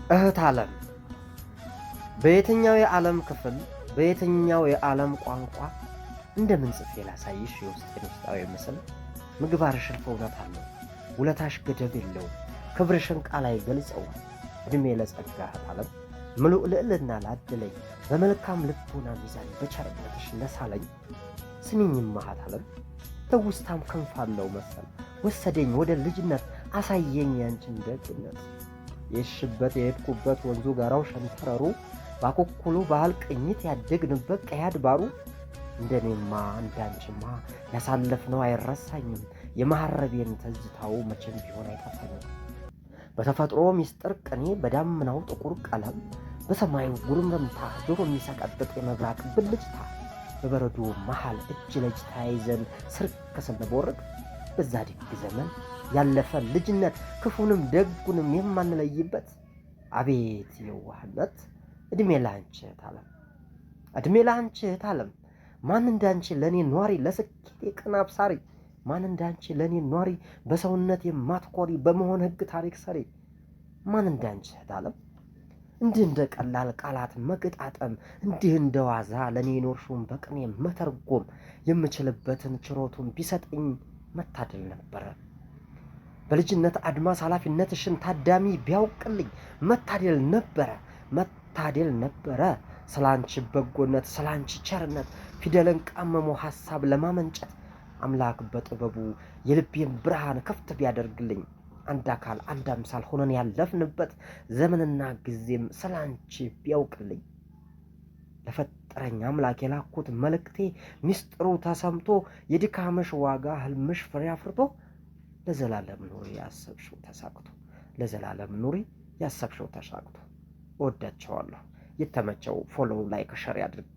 እህት ዓለም በየትኛው የዓለም ክፍል በየትኛው የዓለም ቋንቋ እንደምን ጽፌ ላሳይሽ የውስጤን ውስጣዊ ምስል? ምግባርሽን በእውነት አለው፣ ውለታሽ ገደብ የለው፣ ክብርሽን ቃል አይገልጸውም። ዕድሜ ለጸጋ እህት ዓለም ምሉእ ልዕልና ላድለኝ፣ በመልካም ልቦና ሚዛን በቸርነትሽ ለሳለኝ። ስሚኝማ እህት ዓለም ትውስታም ክንፍ አለው መሰል፣ ወሰደኝ ወደ ልጅነት፣ አሳየኝ ያንቺን ደግነት። የሽበት የሄድኩበት ወንዙ ጋራው ሸንተረሩ፣ ባኮኩሉ ባህል ቅኝት ያደግንበት ቀይ አድባሩ። እንደኔማ እንዳንቺማ ያሳለፍነው አይረሳኝም፣ የመሐረቤን ትዝታው መቼም ቢሆን አይጠፋኝም። በተፈጥሮ ሚስጥር ቅኔ በዳመናው ጥቁር ቀለም፣ በሰማዩ ጉርምርምታ ጆሮ የሚሰቀጥጥ የመብራቅ ብልጭታ፣ በበረዶ መሃል እጅ ለእጅ ተያይዘን ስርክ ስንቦርቅ፣ በዛ ድግ ዘመን ያለፈ ልጅነት ክፉንም ደጉንም የማንለይበት አቤት የዋህነት! ዕድሜ ላንቺ እህት ዓለም፣ ዕድሜ ላንቺ እህት ዓለም። ማን እንዳንቺ ለኔ ኗሪ፣ ለስኬቴ ቀን አብሳሪ? ማን እንዳንቺ ለኔ ኗሪ፣ በሰውነት የማትኮሪ፣ በመሆን ሕግ ታሪክ ሰሪ? ማን እንዳንቺ እህት ዓለም እንዲህ እንደ ቀላል ቃላት መገጣጠም፣ እንዲህ እንደ ዋዛ ለኔ ኖርሽውን በቅኔ መተርጎም የምችልበትን ችሮቱን ቢሰጠኝ መታደል ነበረ። በልጅነት አድማስ ኃላፊነትሽን ታዳሚ ቢያውቅልኝ መታደል ነበረ፣ መታደል ነበረ። ስላንቺ በጎነት ስላንቺ ቸርነት ፊደልን ቀመሞ ሐሳብ ለማመንጨት አምላክ በጥበቡ የልቤን ብርሃን ክፍት ቢያደርግልኝ፣ አንድ አካል አንድ አምሳል ሆነን ያለፍንበት ዘመንና ጊዜም ስላንቺ ቢያውቅልኝ፣ ለፈጠረኝ አምላክ የላኩት መልእክቴ ሚስጥሩ ተሰምቶ የድካምሽ ዋጋ ህልምሽ ፍሬ አፍርቶ፣ ለዘላለም ኑሪ ያሰብሽው ተሳክቶ፣ ለዘላለም ኑሪ ያሰብሽው ተሳክቶ። እወዳቸዋለሁ። የተመቸው ፎሎው ላይክ ሸር ያድርጉ።